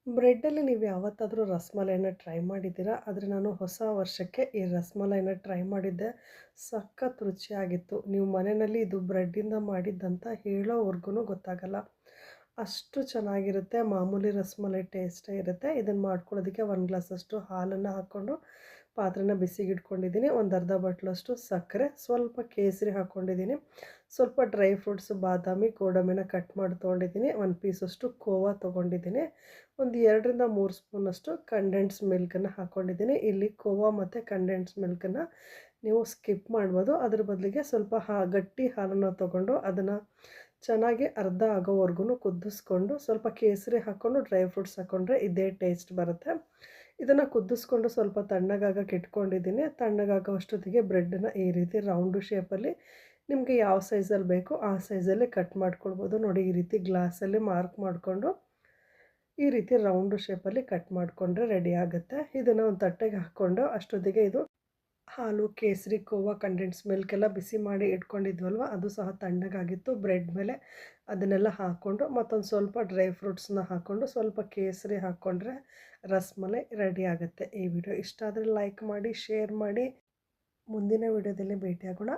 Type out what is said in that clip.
ಬ್ರೆಡ್ಡಲ್ಲಿ ನೀವು ಯಾವತ್ತಾದರೂ ರಸಮಲೈನ ಟ್ರೈ ಮಾಡಿದ್ದೀರಾ? ಆದರೆ ನಾನು ಹೊಸ ವರ್ಷಕ್ಕೆ ಈ ರಸಮಲೈನ ಟ್ರೈ ಮಾಡಿದ್ದೆ. ಸಖತ್ ರುಚಿಯಾಗಿತ್ತು. ನೀವು ಮನೆಯಲ್ಲಿ ಇದು ಬ್ರೆಡ್ಡಿಂದ ಮಾಡಿದ್ದಂತ ಹೇಳೋವರ್ಗು ಗೊತ್ತಾಗಲ್ಲ. ಅಷ್ಟು ಚೆನ್ನಾಗಿರುತ್ತೆ. ಮಾಮೂಲಿ ರಸಮಲೈ ಟೇಸ್ಟೇ ಇರುತ್ತೆ. ಇದನ್ನು ಮಾಡ್ಕೊಳ್ಳೋದಕ್ಕೆ 1 ಗ್ಲಾಸಷ್ಟು ಹಾಲನ್ನು ಹಾಕ್ಕೊಂಡು ಪಾತ್ರೆನ ಬಿಸಿಗಿಟ್ಕೊಂಡಿದ್ದೀನಿ. ಒಂದು ಅರ್ಧ ಬಟ್ಲಷ್ಟು ಸಕ್ಕರೆ, ಸ್ವಲ್ಪ ಕೇಸರಿ ಹಾಕ್ಕೊಂಡಿದ್ದೀನಿ. ಸ್ವಲ್ಪ ಡ್ರೈ ಫ್ರೂಟ್ಸು ಬಾದಾಮಿ, ಗೋಡಂಬಿನ ಕಟ್ ಮಾಡಿ ತೊಗೊಂಡಿದ್ದೀನಿ. 1 ಪೀಸಷ್ಟು ಕೋವಾ ತೊಗೊಂಡಿದ್ದೀನಿ. ಒಂದು 2ರಿಂದ 3 ಸ್ಪೂನಷ್ಟು ಕಂಡೆನ್ಸ್ ಮಿಲ್ಕನ್ನು ಹಾಕ್ಕೊಂಡಿದ್ದೀನಿ. ಇಲ್ಲಿ ಕೋವಾ ಮತ್ತು ಕಂಡೆನ್ಸ್ ಮಿಲ್ಕನ್ನು ನೀವು ಸ್ಕಿಪ್ ಮಾಡ್ಬೋದು. ಅದ್ರ ಬದಲಿಗೆ ಸ್ವಲ್ಪ ಗಟ್ಟಿ ಹಾಲನ್ನು ತೊಗೊಂಡು ಅದನ್ನು ಚೆನ್ನಾಗಿ ಅರ್ಧ ಆಗೋವರೆಗೂ ಕುದಿಸ್ಕೊಂಡು ಸ್ವಲ್ಪ ಕೇಸರಿ ಹಾಕ್ಕೊಂಡು ಡ್ರೈ ಫ್ರೂಟ್ಸ್ ಹಾಕ್ಕೊಂಡ್ರೆ ಇದೇ ಟೇಸ್ಟ್ ಬರುತ್ತೆ. ಇದನ್ನು ಕುದಿಸ್ಕೊಂಡು ಸ್ವಲ್ಪ ತಣ್ಣಗಾಗಕ್ಕೆ ಇಟ್ಕೊಂಡಿದ್ದೀನಿ. ತಣ್ಣಗಾಗೋ ಅಷ್ಟೊತ್ತಿಗೆ ಬ್ರೆಡ್ಡನ್ನು ಈ ರೀತಿ ರೌಂಡು ಶೇಪಲ್ಲಿ ನಿಮಗೆ ಯಾವ ಸೈಜಲ್ಲಿ ಬೇಕೋ ಆ ಸೈಜಲ್ಲಿ ಕಟ್ ಮಾಡ್ಕೊಳ್ಬೋದು. ನೋಡಿ, ಈ ರೀತಿ ಗ್ಲಾಸಲ್ಲಿ ಮಾರ್ಕ್ ಮಾಡಿಕೊಂಡು ಈ ರೀತಿ ರೌಂಡು ಶೇಪಲ್ಲಿ ಕಟ್ ಮಾಡಿಕೊಂಡ್ರೆ ರೆಡಿ ಆಗುತ್ತೆ. ಇದನ್ನು ಒಂದು ತಟ್ಟೆಗೆ ಹಾಕ್ಕೊಂಡು ಅಷ್ಟೊತ್ತಿಗೆ ಇದು ಹಾಲು, ಕೇಸರಿ, ಕೋವಾ, ಕಂಡೆನ್ಸ್ ಮಿಲ್ಕ್ ಎಲ್ಲ ಬಿಸಿ ಮಾಡಿ ಇಟ್ಕೊಂಡಿದ್ವಲ್ವ, ಅದು ಸಹ ತಣ್ಣಗಾಗಿತ್ತು. ಬ್ರೆಡ್ ಮೇಲೆ ಅದನ್ನೆಲ್ಲ ಹಾಕ್ಕೊಂಡು ಮತ್ತೊಂದು ಸ್ವಲ್ಪ ಡ್ರೈ ಫ್ರೂಟ್ಸನ್ನ ಹಾಕ್ಕೊಂಡು ಸ್ವಲ್ಪ ಕೇಸರಿ ಹಾಕ್ಕೊಂಡ್ರೆ ರಸಮಲೈ ರೆಡಿ ಆಗುತ್ತೆ. ಈ ವಿಡಿಯೋ ಇಷ್ಟ ಆದರೆ ಲೈಕ್ ಮಾಡಿ, ಶೇರ್ ಮಾಡಿ. ಮುಂದಿನ ವಿಡಿಯೋದಲ್ಲಿ ಭೇಟಿಯಾಗೋಣ.